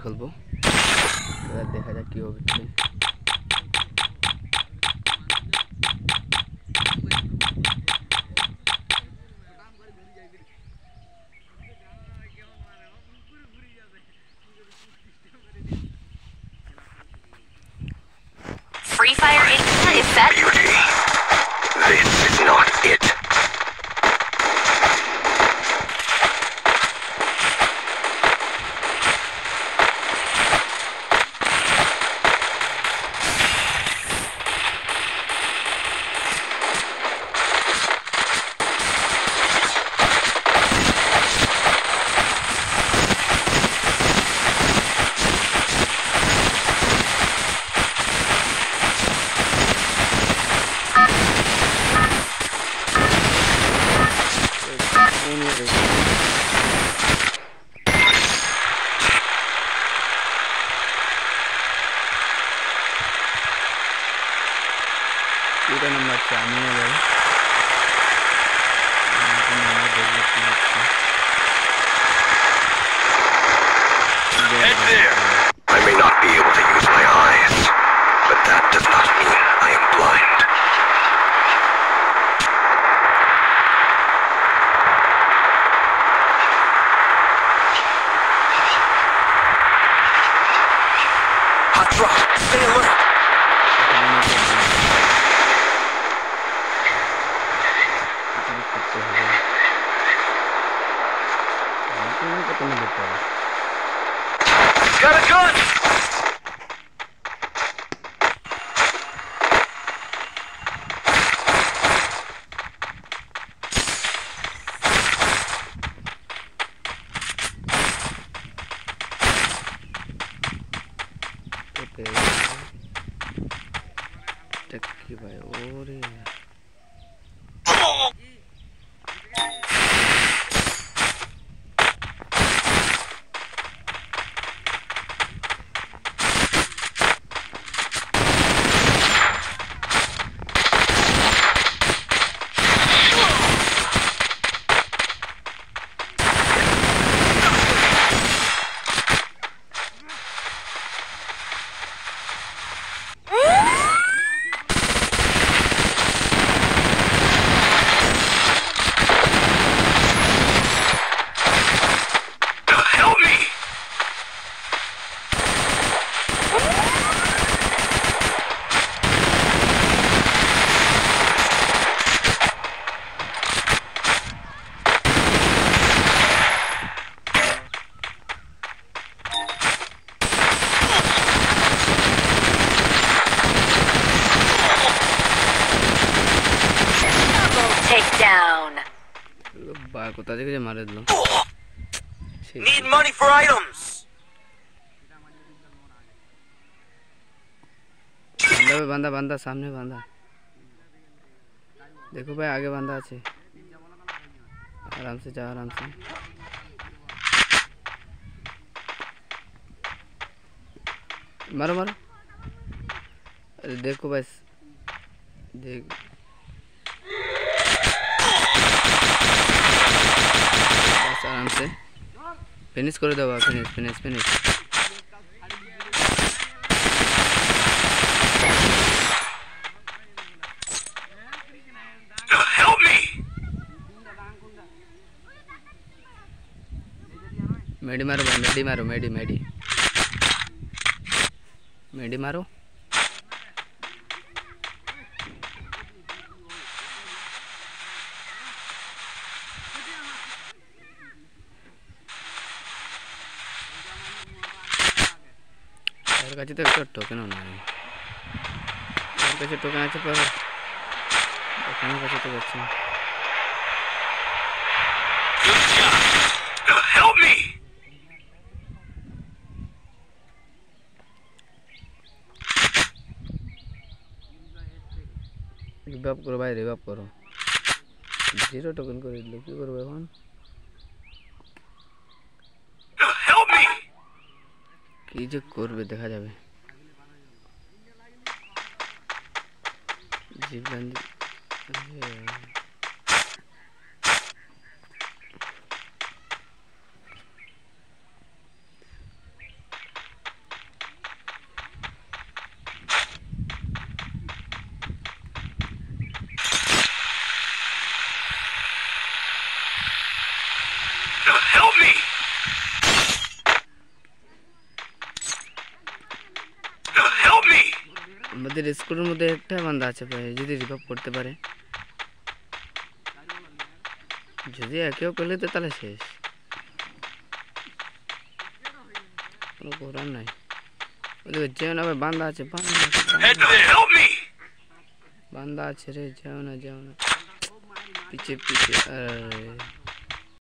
খেলবো, এবার দেখা যাক কী হবে। Free Fire India is set. Beauty. This is not it. पूरा नंबर चाहने है भाई। Head there. I may not be able to use my eyes, but that does not mean I am blind. Hot drop. Stay alert. Got a gun! टक्की भाई और Help me! Takedown. बार को ताजे के मारे दो। Need money for items! बंदा बंदा सामने बंदा देखो भाई आगे बंदा আছে आराम से जा आराम से मारो मारो अरे देखो बस देख बस आराम से फिनिश कर दो finish finish finish Help me! मेडी मारो भाई मेडी मारो मेडी मेडी मेडी मारो এর কাছে তো একটা টোকেনও নাই এর কাছে টোকেন আছে পর ওখানে কাছে তো যাচ্ছে Good job! Help me! Revive করো ভাই রিভাইভ করো জিরো টোকেন করে দিল কি করব এখন Help me! কি যে করবে দেখা যাবে জীবন আমাদের স্কুলের মধ্যে একটা বান্দা আছে ভাই, যদি রিভাইভ করতে পারে, যদি একেও পেলে তো তাহলে শেষ, কোনো করার নাই। ওদিকে যেও না ভাই, বান্দা আছে, বান্দা আছে রে, যাও না, পিছে পিছে।